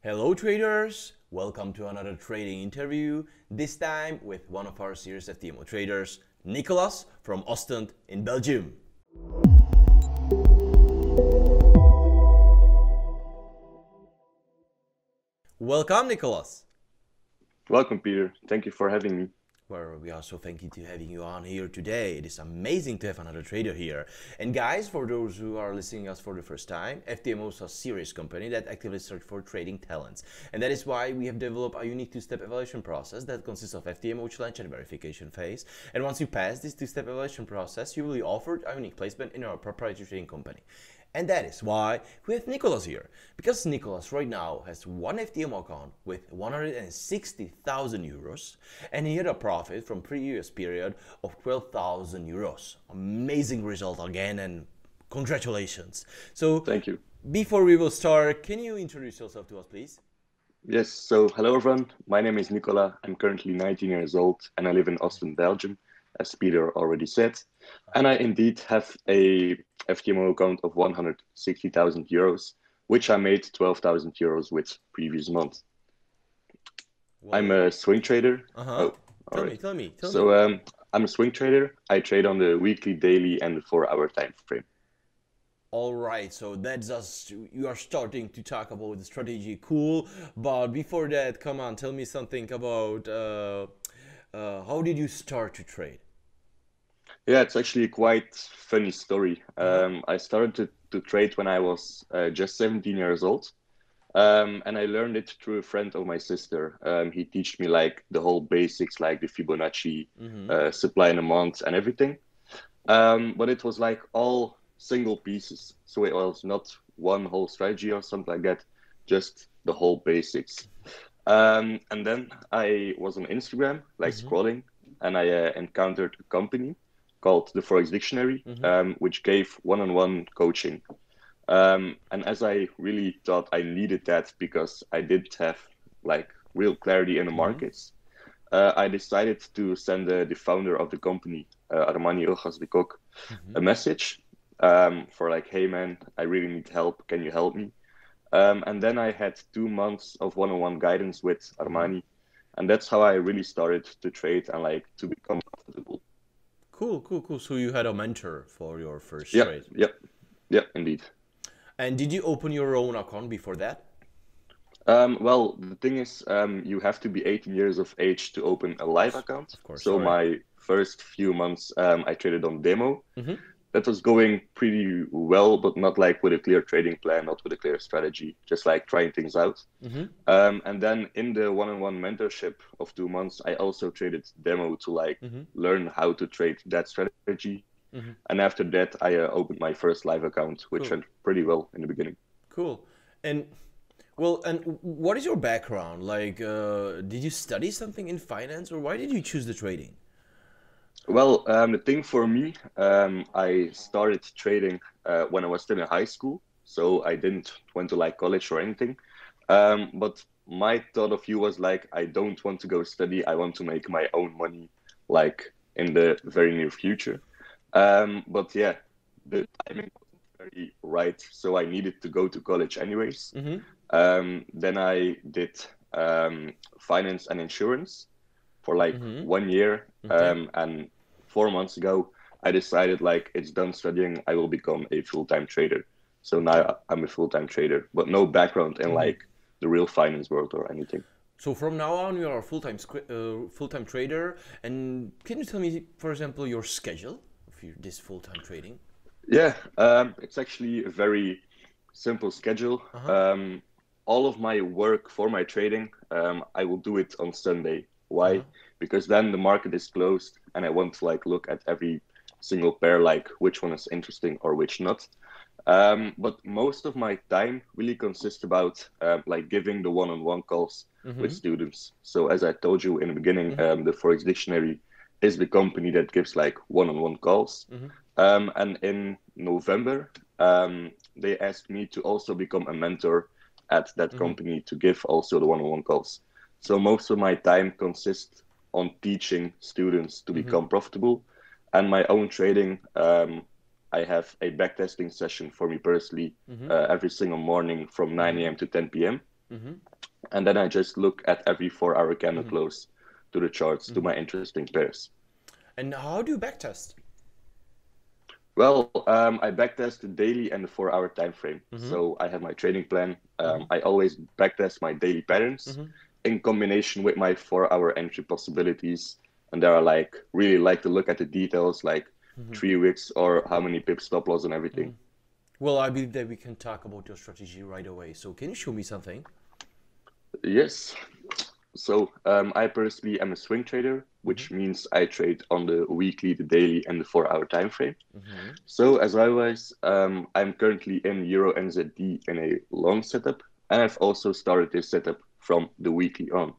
Hello traders, welcome to another trading interview, this time with one of our serious FTMO traders, Nicolas from Ostend in Belgium. Welcome Nicolas. Welcome Peter, thank you for having me. Well, we are so thankful to having you on here today. It is amazing to have another trader here. And guys, for those who are listening us for the first time, FTMO is a serious company that actively search for trading talents. And that is why we have developed a unique two-step evaluation process that consists of FTMO challenge and verification phase. And once you pass this two-step evaluation process, you will be offered a unique placement in our proprietary trading company. And that is why we have Nicolas here. Because Nicolas right now has one FTMO account with 160,000 euros and he had a profit from previous period of 12,000 euros. Amazing result again and congratulations. So thank you. Before we will start, can you introduce yourself to us please? Yes, so hello everyone. My name is Nicolas. I'm currently 19 years old and I live in Ostend, Belgium, as Peter already said. And I indeed have a FTMO account of 160,000 euros, which I made 12,000 euros with previous month. Well, I'm a swing trader. Tell me. I'm a swing trader. I trade on the weekly, daily, and the 4-hour time frame. All right, so that's us. You are starting to talk about the strategy. Cool, but before that, come on, tell me something about how did you start to trade? Yeah, it's actually a quite funny story. I started to trade when I was just 17 years old. And I learned it through a friend of my sister. He taught me like the whole basics, like the Fibonacci, supply and demand and everything. But it was like all single pieces. So it was not one whole strategy or something like that, just the whole basics. And then I was on Instagram, like scrolling, and I encountered a company called the Forex Dictionary, which gave one-on-one coaching. And as I really thought I needed that because I didn't have like real clarity in the markets, I decided to send the founder of the company, Armani Rojas de Kock, a message for like, hey man, I really need help. Can you help me? And then I had 2 months of one-on-one guidance with Armani. And that's how I really started to trade and like to become comfortable. Cool. So you had a mentor for your first trade? Yep, indeed. And did you open your own account before that? Well, the thing is, you have to be 18 years of age to open a live account. Of course. So my first few months, I traded on demo. That was going pretty well, but not like with a clear trading plan, not with a clear strategy, just like trying things out. And then in the one-on-one mentorship of 2 months, I also traded demo to like learn how to trade that strategy. And after that, I opened my first live account, which went pretty well in the beginning. Cool. And what is your background? Like, did you study something in finance or why did you choose the trading? Well, the thing for me, I started trading when I was still in high school. So I didn't went to like college or anything. But my thought of view was like, I don't want to go study. I want to make my own money like in the very near future. But yeah, the timing wasn't very right. So I needed to go to college anyways. Then I did finance and insurance for like 1 year. And 4 months ago, I decided like it's done studying. I will become a full-time trader. So now I'm a full-time trader, but no background in like the real finance world or anything. So from now on, you are a full-time trader. And can you tell me, for example, your schedule of this full-time trading? Yeah, it's actually a very simple schedule. All of my work for my trading, I will do it on Sunday. Why? Because then the market is closed and I want to like look at every single pair, like which one is interesting or which not. But most of my time really consists about like giving the one-on-one calls with students. So as I told you in the beginning, the Forex Dictionary is the company that gives like one-on-one calls. And in November, they asked me to also become a mentor at that company to give also the one-on-one calls. So most of my time consists on teaching students to become profitable. And my own trading, I have a backtesting session for me personally every single morning from 9 a.m. to 10 p.m. And then I just look at every 4-hour candle close to the charts, to my interesting pairs. And how do you backtest? Well, I backtest the daily and the 4-hour time frame. So I have my trading plan. I always backtest my daily patterns in combination with my 4-hour entry possibilities. And there are really like to look at the details, like 3 wicks or how many pips stop loss and everything. Well, I believe that we can talk about your strategy right away. So can you show me something? Yes. So I personally am a swing trader, which means I trade on the weekly, the daily, and the 4-hour time frame. So as always, I'm currently in Euro NZD in a long setup, and I've also started this setup from the weekly on.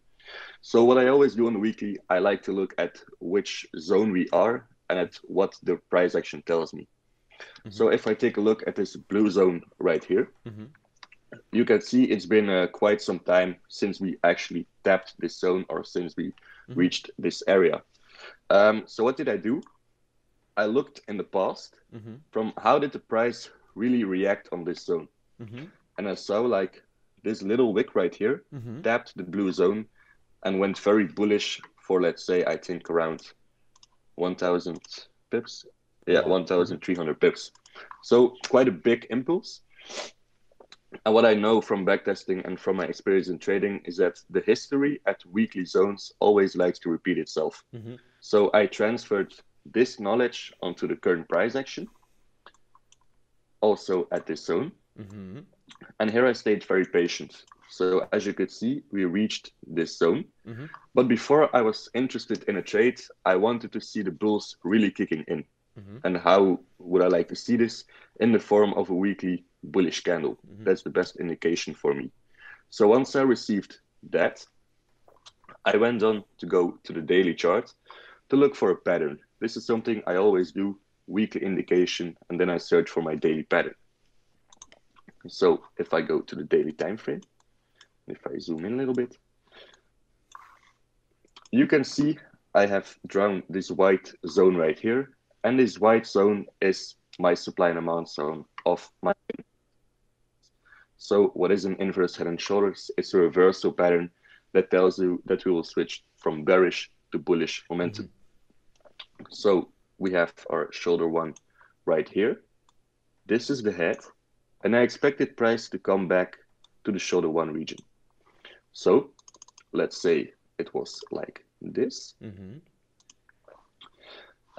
So what I always do on the weekly, I like to look at which zone we are and at what the price action tells me. So if I take a look at this blue zone right here, you can see it's been quite some time since we actually tapped this zone or since we reached this area. So what did I do? I looked in the past from how did the price really react on this zone. And I saw like this little wick right here tapped the blue zone and went very bullish for, let's say, I think around 1,000 pips. Yeah, 1,300 pips. So quite a big impulse. And what I know from backtesting and from my experience in trading is that the history at weekly zones always likes to repeat itself. So I transferred this knowledge onto the current price action, also at this zone. And here I stayed very patient. So as you could see, we reached this zone. But before I was interested in a trade, I wanted to see the bulls really kicking in. And how would I like to see this? In the form of a weekly bullish candle. That's the best indication for me. So once I received that, I went on to go to the daily chart to look for a pattern. This is something I always do, weekly indication, and then I search for my daily pattern. So if I go to the daily time frame, if I zoom in a little bit, you can see I have drawn this white zone right here. And this white zone is my supply and amount zone of my. So what is an inverse head and shoulders? It's a reversal pattern that tells you that we will switch from bearish to bullish momentum. So we have our shoulder one right here. This is the head. And I expected price to come back to the shoulder one region. So let's say it was like this.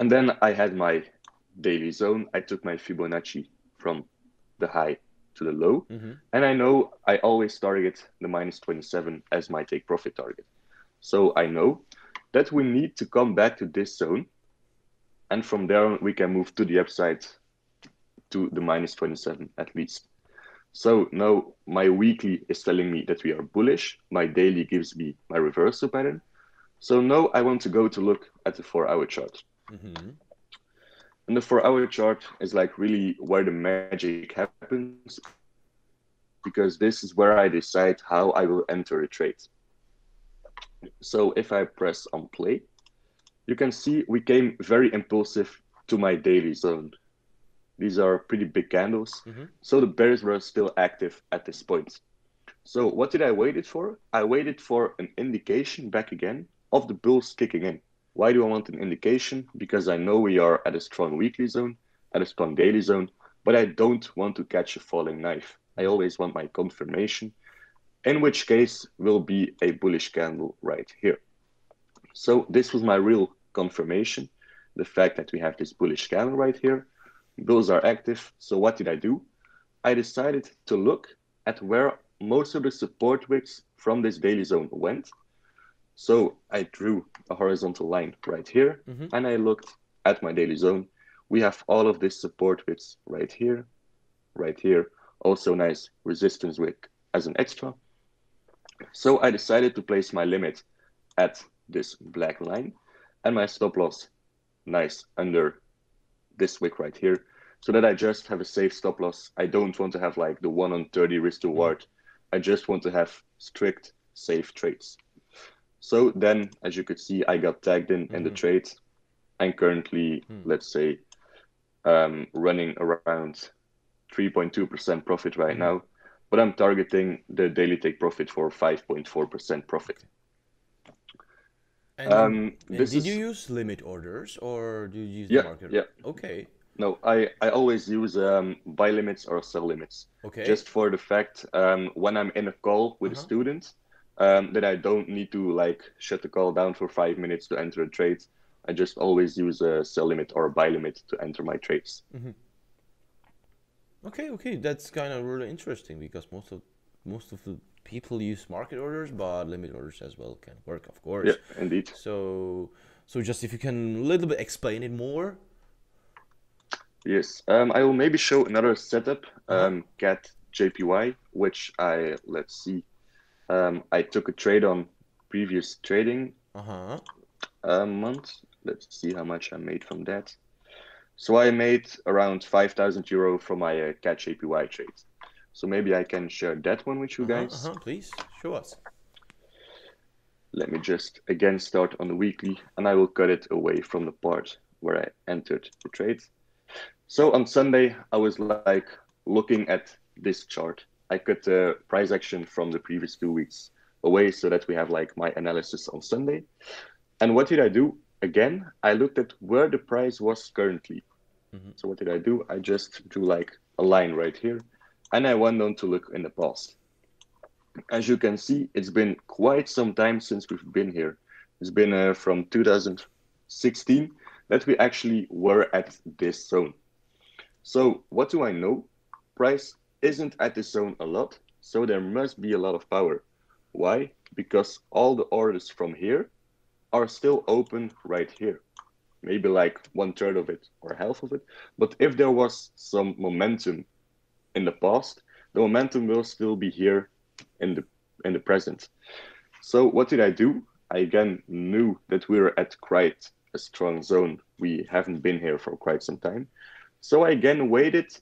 And then I had my daily zone. I took my Fibonacci from the high to the low. And I know I always target the -27 as my take profit target. So I know that we need to come back to this zone. And from there on, we can move to the upside to the -27 at least. So now my weekly is telling me that we are bullish. My daily gives me my reversal pattern. So now I want to go to look at the 4-hour chart. And the 4-hour chart is like really where the magic happens, because this is where I decide how I will enter a trade. So if I press on play, you can see we came very impulsive to my daily zone. These are pretty big candles. So the bears were still active at this point. So what did I wait for? I waited for an indication back again of the bulls kicking in. Why do I want an indication? Because I know we are at a strong weekly zone, at a strong daily zone, but I don't want to catch a falling knife. I always want my confirmation, in which case will be a bullish candle right here. So this was my real confirmation, the fact that we have this bullish candle right here. Bulls are active. So what did I do? I decided to look at where most of the support wicks from this daily zone went. So I drew a horizontal line right here, and I looked at my daily zone. We have all of this support wicks right here, also nice resistance wick as an extra. So I decided to place my limit at this black line and my stop loss nice under this wick right here, so that I just have a safe stop loss. I don't want to have like the 1 on 30 risk to reward. I just want to have strict safe trades. So then, as you could see, I got tagged in the trade. I'm currently, let's say, running around 3.2% profit right now. but I'm targeting the daily take profit for 5.4% profit. And This did is, you use limit orders or do you use the yeah, market? yeah. Okay. No, I always use buy limits or sell limits. Okay. Just for the fact when I'm in a call with a student, that I don't need to like shut the call down for 5 minutes to enter a trade. I just always use a sell limit or a buy limit to enter my trades. Okay, that's kind of really interesting because most of the people use market orders, but limit orders as well can work, of course. Yeah, indeed. So just if you can a little bit explain it more. Yes, I will maybe show another setup, CAT JPY, which let's see, I took a trade on previous trading month. Let's see how much I made from that. So I made around 5,000 euro from my CAT JPY trade. So maybe I can share that one with you guys. Please, show us. Let me just again start on the weekly, and I will cut it away from the part where I entered the trade. So on Sunday, I was like looking at this chart. I cut the price action from the previous 2 weeks away so that we have like my analysis on Sunday. And what did I do? Again, I looked at where the price was currently. So what did I do? I just drew like a line right here, and I went on to look in the past. As you can see, it's been quite some time since we've been here. It's been from 2016 that we actually were at this zone. So what do I know? Price isn't at this zone a lot, so there must be a lot of power. Why? Because all the orders from here are still open right here. Maybe like 1/3 of it or half of it. But if there was some momentum in the past, the momentum will still be here in the present. So what did I do? I again knew that we were at quite a strong zone. We haven't been here for quite some time. So I again waited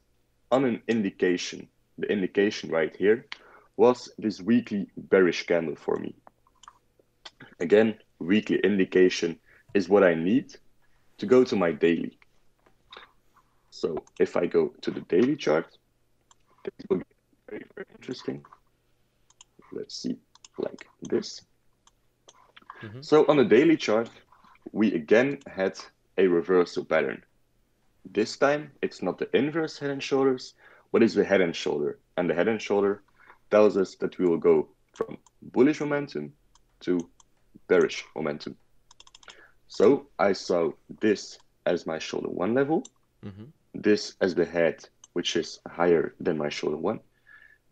on an indication. The indication right here was this weekly bearish candle for me. Again, weekly indication is what I need to go to my daily. So if I go to the daily chart, this will get very, very interesting. Let's see, like this. So on the daily chart, we again had a reversal pattern. This time, it's not the inverse head and shoulders, but it's the head and shoulder. And the head and shoulder tells us that we will go from bullish momentum to bearish momentum. So I saw this as my shoulder 1 level, this as the head, which is higher than my shoulder 1.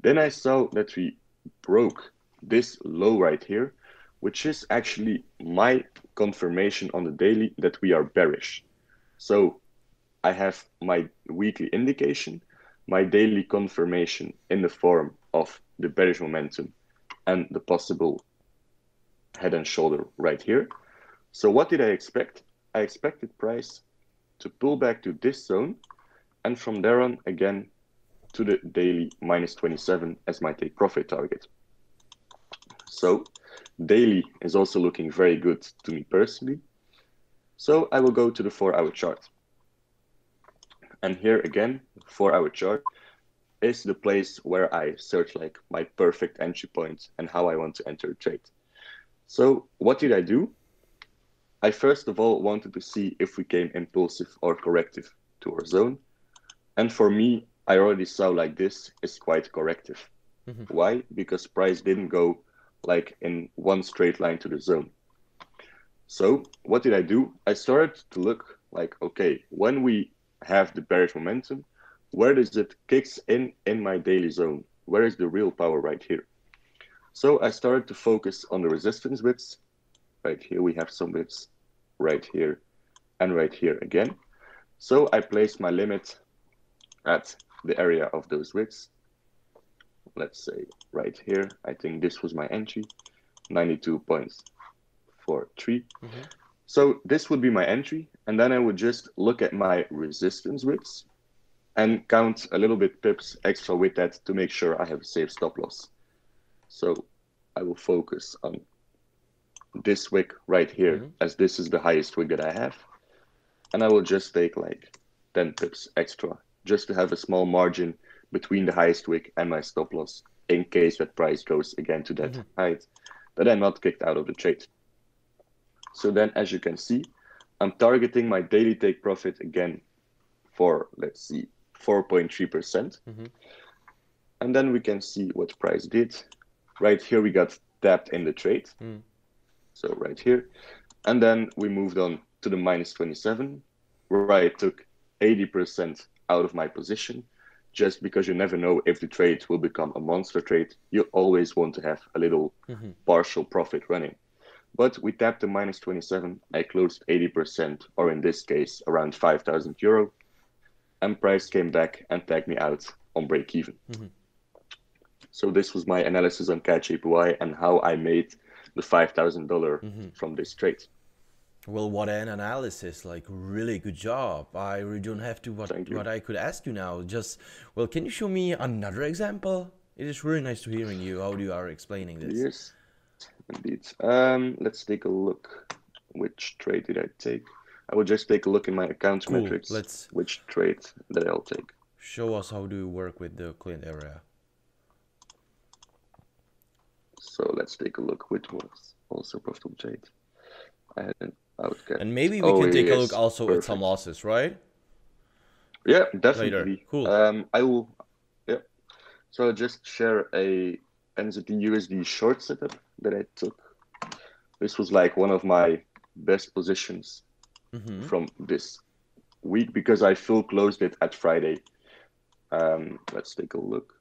Then I saw that we broke this low right here, which is actually my confirmation on the daily that we are bearish. So I have my weekly indication, my daily confirmation in the form of the bearish momentum and the possible head and shoulder right here. So what did I expect? I expected price to pull back to this zone, and from there on again to the daily -27 as my take profit target. So daily is also looking very good to me personally. So I will go to the 4-hour chart. And here again, 4-hour chart is the place where I search like my perfect entry point and how I want to enter a trade. So what did I do? I first of all wanted to see if we came impulsive or corrective to our zone. And for me, I already saw like this is quite corrective. Why? Because price didn't go like in one straight line to the zone. So what did I do? I started to look like, okay, when we have the bearish momentum, where does it kicks in my daily zone? Where is the real power right here? So I started to focus on the resistance widths. Right here we have some widths, right here and right here again. So I placed my limit at the area of those widths. Let's say right here, I think this was my entry, 92.43. So this would be my entry, and then I would just look at my resistance widths and count a little bit pips extra with that to make sure I have a safe stop loss. So I will focus on this wick right here, as this is the highest wick that I have. And I will just take like 10 pips extra just to have a small margin between the highest wick and my stop loss in case that price goes again to that height, that I'm not kicked out of the trade. So then, as you can see, I'm targeting my daily take profit again for, let's see, 4.3%. And then we can see what price did. Right here, we got tapped in the trade. So right here. And then we moved on to the minus 27, where I took 80% out of my position, just because you never know if the trade will become a monster trade. You always want to have a little partial profit running. But we tapped the minus 27. I closed 80%, or in this case, around 5,000 euro. And price came back and tagged me out on break even. So this was my analysis on Catch APY and how I made the $5,000 from this trade. Well, what an analysis, like really good job. I really don't have to what I could ask you now. Just, well, can you show me another example? It is really nice to hearing you, how you are explaining this. Yes, indeed. Let's take a look. Which trade did I take? I will just take a look in my account metrics. Which trade that I'll take. Show us how do you work with the client area. So let's take a look which was also profitable trade. I had an outcast. And maybe we can take a look also at some losses, right? Yeah, definitely. Later. Cool. I will. Yeah. So I'll just share a NZD USD short setup that I took. This was like one of my best positions from this week because I full closed it at Friday. Let's take a look.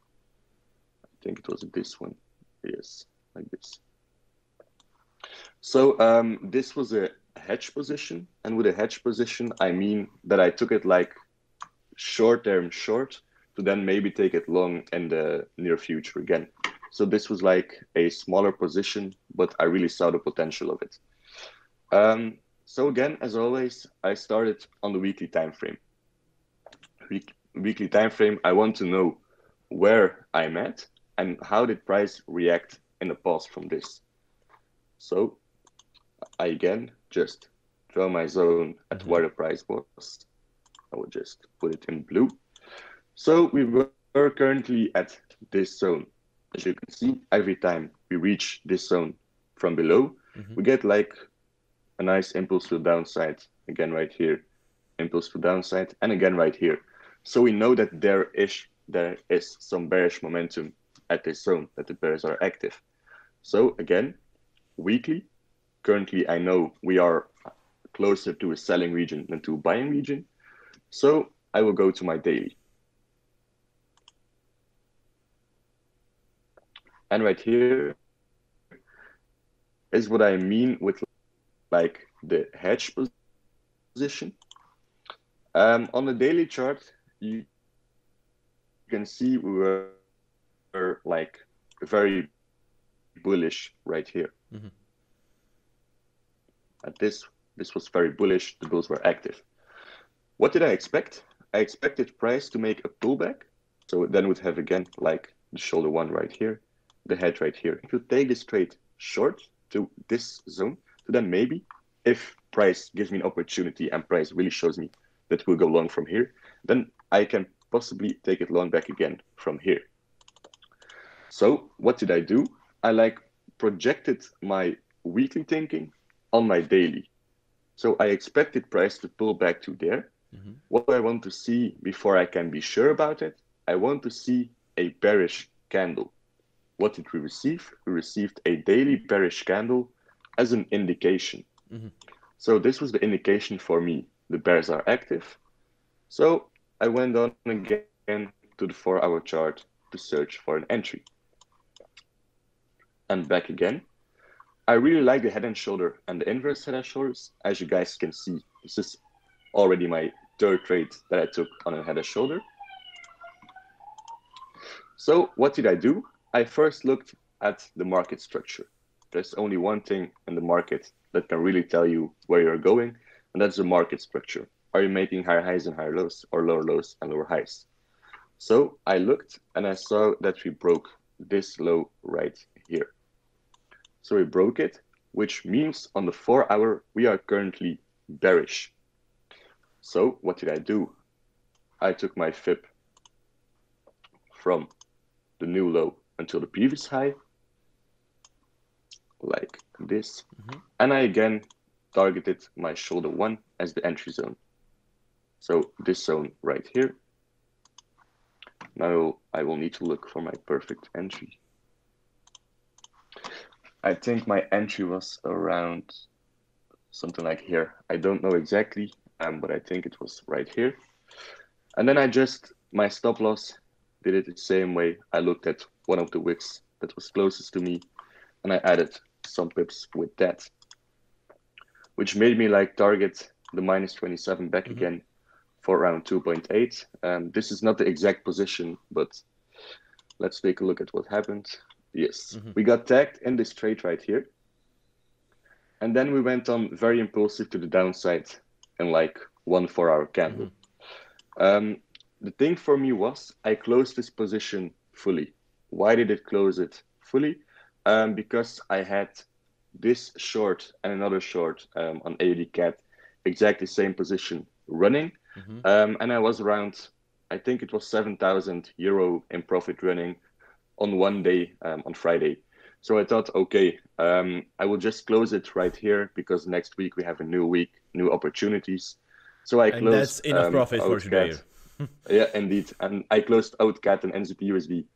I think it was this one. Yes, like this. So this was a hedge position, and with a hedge position, I mean that I took it like short-term short to then maybe take it long in the near future again. So this was like a smaller position, but I really saw the potential of it. So again, as always, I started on the weekly time frame. Weekly time frame, I want to know where I'm at and how did price react in the past from this. So I again just draw my zone at where the price was. I will just put it in blue. So we were currently at this zone. As you can see, every time we reach this zone from below, we get like a nice impulse to the downside. Again, right here, impulse to downside, and again right here. So we know that there is some bearish momentum at this zone, that the bears are active. So again, weekly, currently I know we are closer to a selling region than to a buying region. So I will go to my daily. And right here is what I mean with like the hedge position. On the daily chart, you can see we were like very bullish right here. At this was very bullish. The bulls were active. What did I expect? I expected price to make a pullback. So then we'd have again like the shoulder one right here, the head right here. If you take this trade short to this zone, so then maybe if price gives me an opportunity and price really shows me that we'll go long from here, then I can possibly take it long back again from here. So what did I do? I like projected my weekly thinking on my daily. So I expected price to pull back to there. What do I want to see before I can be sure about it? I want to see a bearish candle. What did we receive? We received a daily bearish candle as an indication. So this was the indication for me. The bears are active. So I went on again to the 4-hour chart to search for an entry. And back again. I really like the head and shoulder and the inverse head and shoulders. As you guys can see, this is already my third trade that I took on a head and shoulder. So what did I do? I first looked at the market structure. There's only one thing in the market that can really tell you where you're going, and that's the market structure. Are you making higher highs and higher lows, or lower lows and lower highs? So I looked and I saw that we broke this low right here. So we broke it, which means on the 4-hour, we are currently bearish. So what did I do? I took my fib from the new low until the previous high, like this. And I again targeted my shoulder 1 as the entry zone. So this zone right here. Now I will need to look for my perfect entry. I think my entry was around something like here. I don't know exactly, but I think it was right here. And then my stop loss, did it the same way. I looked at one of the wicks that was closest to me, and I added some pips with that, which made me like target the minus 27 back again for around 2.8. This is not the exact position, but let's take a look at what happened. Yes, we got tagged in this trade right here. And then we went on very impulsive to the downside in like 1 4-hour candle. The thing for me was I closed this position fully. Why did it close it fully? Because I had this short and another short on AUD CAD, exactly same position running. And I was around, I think it was 7,000 euro in profit running on one day on Friday. So I thought, okay, I will just close it right here because next week we have a new week, new opportunities. So I closed. And that's enough profit for today. Yeah, indeed. And I closed OutCat and NZD-USD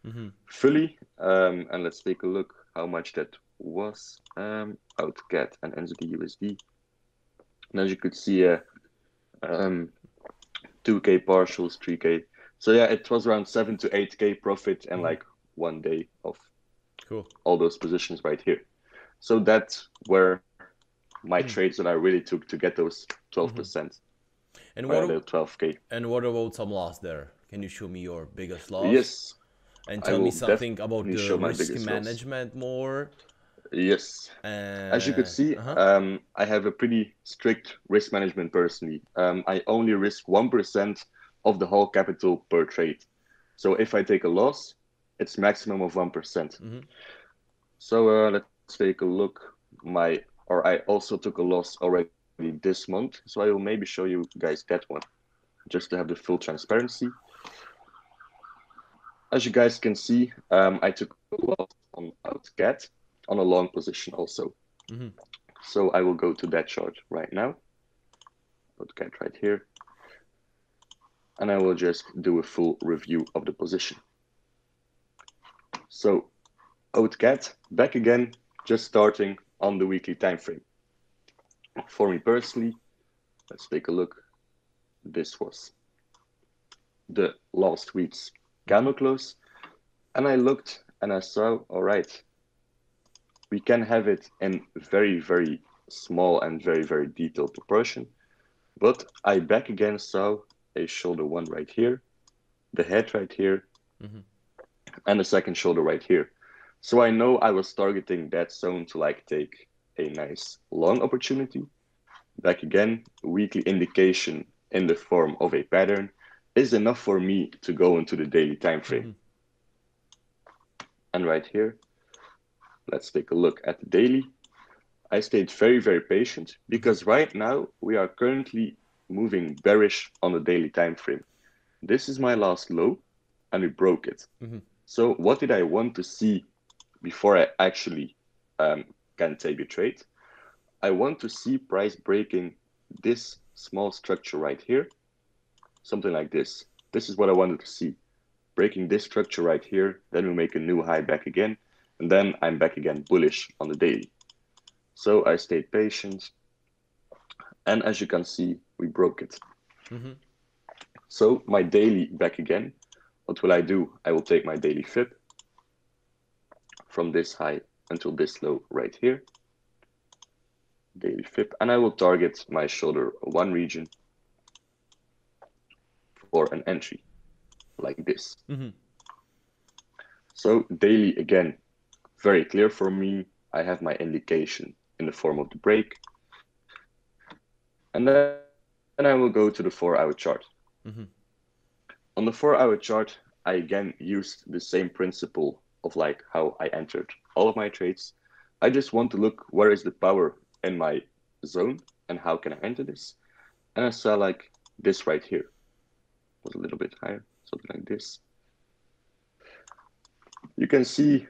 fully. And let's take a look how much that was. OutCat and NZD-USD. And as you could see, 2K partials, 3K. So yeah, it was around 7 to 8K profit and like 1 day of all those positions right here. So that's where my trades that I really took to get those 12%. And what 12K. And what about some loss there? Can you show me your biggest loss? Yes. And tell me something about the risk management more. Yes. As you could see, I have a pretty strict risk management personally. I only risk 1% of the whole capital per trade. So if I take a loss, it's maximum of 1%. So let's take a look. I also took a loss already this month. So I will maybe show you guys that one, just to have the full transparency. As you guys can see, I took a loss on OutCat on a long position also. So I will go to that chart right now. OutCat right here. And I will just do a full review of the position. So OutCat back again, just starting on the weekly time frame. For me personally, let's take a look. This was the last week's candle close. And I looked and I saw, all right, we can have it in very, very small and very, very detailed proportion. But I back again saw a shoulder 1 right here, the head right here, and the second shoulder right here. So I know I was targeting that zone to like take a nice long opportunity. Back again, weekly indication in the form of a pattern is enough for me to go into the daily time frame. And right here, let's take a look at the daily. I stayed very, very patient because right now we are currently moving bearish on the daily time frame. This is my last low and we broke it. So what did I want to see before I actually can take a trade? I want to see price breaking this small structure right here, something like this. This is what I wanted to see. Breaking this structure right here, then we make a new high back again, and then I'm back again bullish on the daily. So I stayed patient, and as you can see, we broke it. So my daily back again, what will I do? I will take my daily fib from this high until this low right here. Daily fib, and I will target my shoulder 1 region for an entry like this. So daily again, very clear for me. I have my indication in the form of the break, and then I will go to the 4-hour chart. On the 4-hour chart, I again used the same principle of like how I entered all of my trades. I just want to look where is the power in my zone and how can I enter this. And I saw like this right here was a little bit higher, something like this. you can see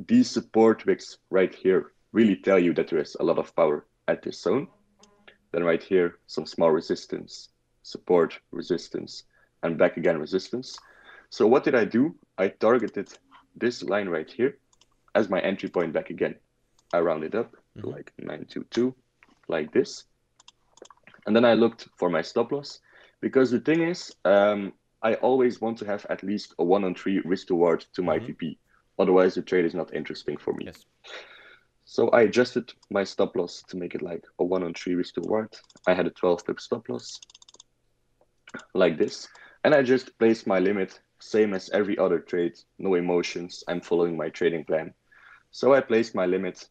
these support wicks right here really tell you that there is a lot of power at this zone. Then right here, some small resistance, support, resistance, and back again resistance. So what did I do? I targeted this line right here as my entry point back again. I rounded up to like 922, like this. And then I looked for my stop loss, because the thing is, I always want to have at least a 1-on-3 risk reward to my VP. Otherwise, the trade is not interesting for me. Yes. So I adjusted my stop loss to make it like a 1-on-3 risk reward. I had a 12-pip stop loss, like this. And I just placed my limit, same as every other trade, no emotions. I'm following my trading plan. So I placed my limit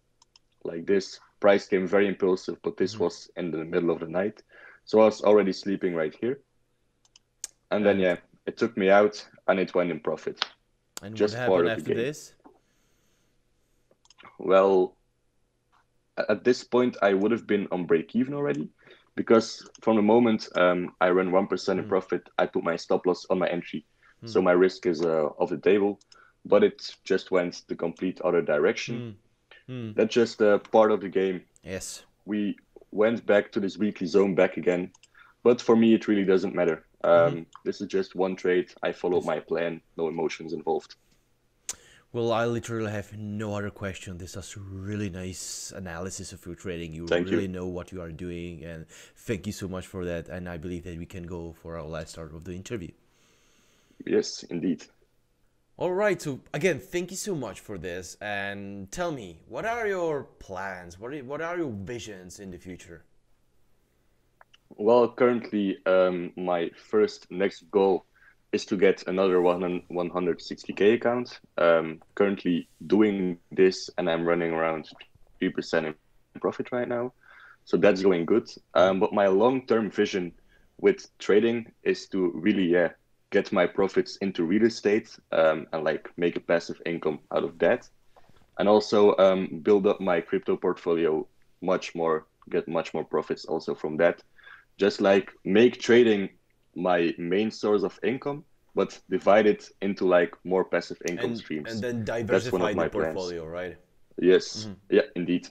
like this. Price came very impulsive, but this was in the middle of the night. So I was already sleeping right here. And then, yeah, it took me out and it went in profit. And just what happened after this? Well, at this point, I would have been on break even already, because from the moment I ran 1% in profit, I put my stop loss on my entry. So my risk is off the table, but it just went the complete other direction. That's just a part of the game. Yes. We went back to this weekly zone back again, but for me, it really doesn't matter. This is just one trade. I followed my plan, no emotions involved. Well, I literally have no other question. This is really nice analysis of your trading. You really know what you are doing, and thank you so much for that. And I believe that we can go for our last start of the interview. Yes, indeed. All right. So again, thank you so much for this. And tell me, what are your plans? What are your visions in the future? Well, currently, my next goal is to get another 160K account. Currently doing this, and I'm running around 3% in profit right now. So that's going good. But my long-term vision with trading is to really get my profits into real estate and like make a passive income out of that. And also build up my crypto portfolio much more, get much more profits also from that. Just like make trading my main source of income, but divide it into like more passive income streams. And then diversify the portfolio, right? Yes. Yeah, indeed.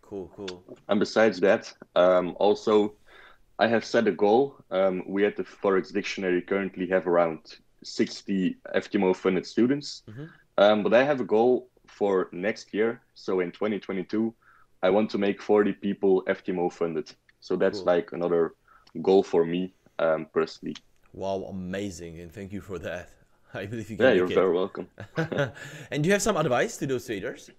Cool. And besides that, also I have set a goal. We at the Forex Dictionary currently have around 60 FTMO funded students. But I have a goal for next year. So in 2022, I want to make 40 people FTMO funded. So that's like another goal for me personally. Wow, amazing. And thank you for that. I believe you can make it. You're very welcome. And do you have some advice to those traders?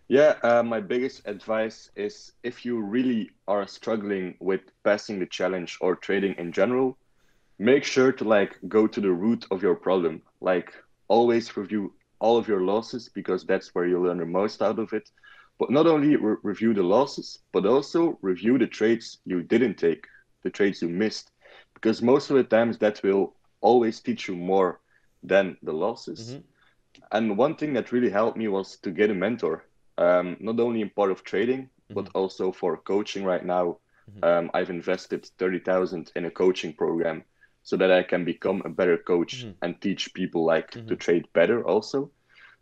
Yeah, my biggest advice is if you really are struggling with passing the challenge or trading in general, make sure to like go to the root of your problem. Like always review all of your losses, because that's where you learn the most out of it. But not only review the losses, but also review the trades you didn't take, the trades you missed. Because most of the times that will always teach you more than the losses. And one thing that really helped me was to get a mentor, not only in part of trading, but also for coaching right now. I've invested 30,000 in a coaching program so that I can become a better coach and teach people like to trade better also.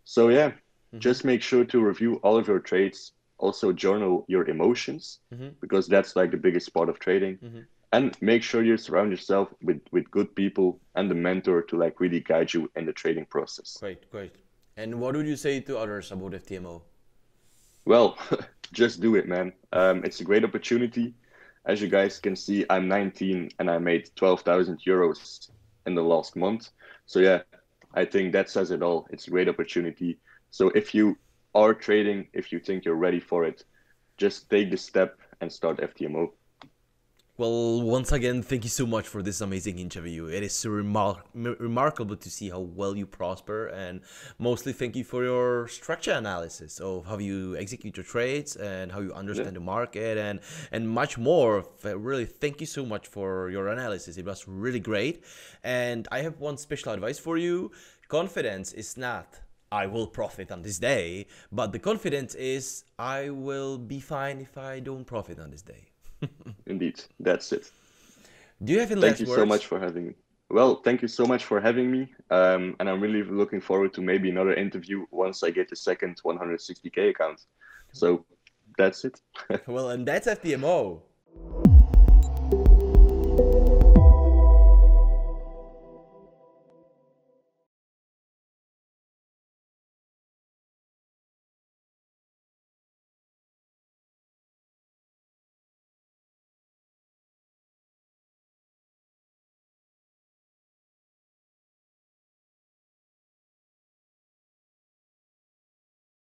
So yeah, just make sure to review all of your trades, also journal your emotions, because that's like the biggest part of trading. And make sure you surround yourself with good people and the mentor to like really guide you in the trading process. Great. And what would you say to others about FTMO? Well, just do it, man. It's a great opportunity. As you guys can see, I'm 19 and I made 12,000 euros in the last month. So yeah, I think that says it all. It's a great opportunity. So if you are trading, if you think you're ready for it, just take the step and start FTMO. Well, once again, thank you so much for this amazing interview. It is so remarkable to see how well you prosper, and mostly thank you for your structure analysis of how you execute your trades and how you understand the market and much more. Really, thank you so much for your analysis. It was really great. And I have one special advice for you. Confidence is not I will profit on this day, but the confidence is I will be fine if I don't profit on this day. Indeed, that's it. Do you have any last words? Thank you so much for having me. Well, thank you so much for having me. And I'm really looking forward to maybe another interview once I get the second 160K account. So that's it. Well, and that's FTMO.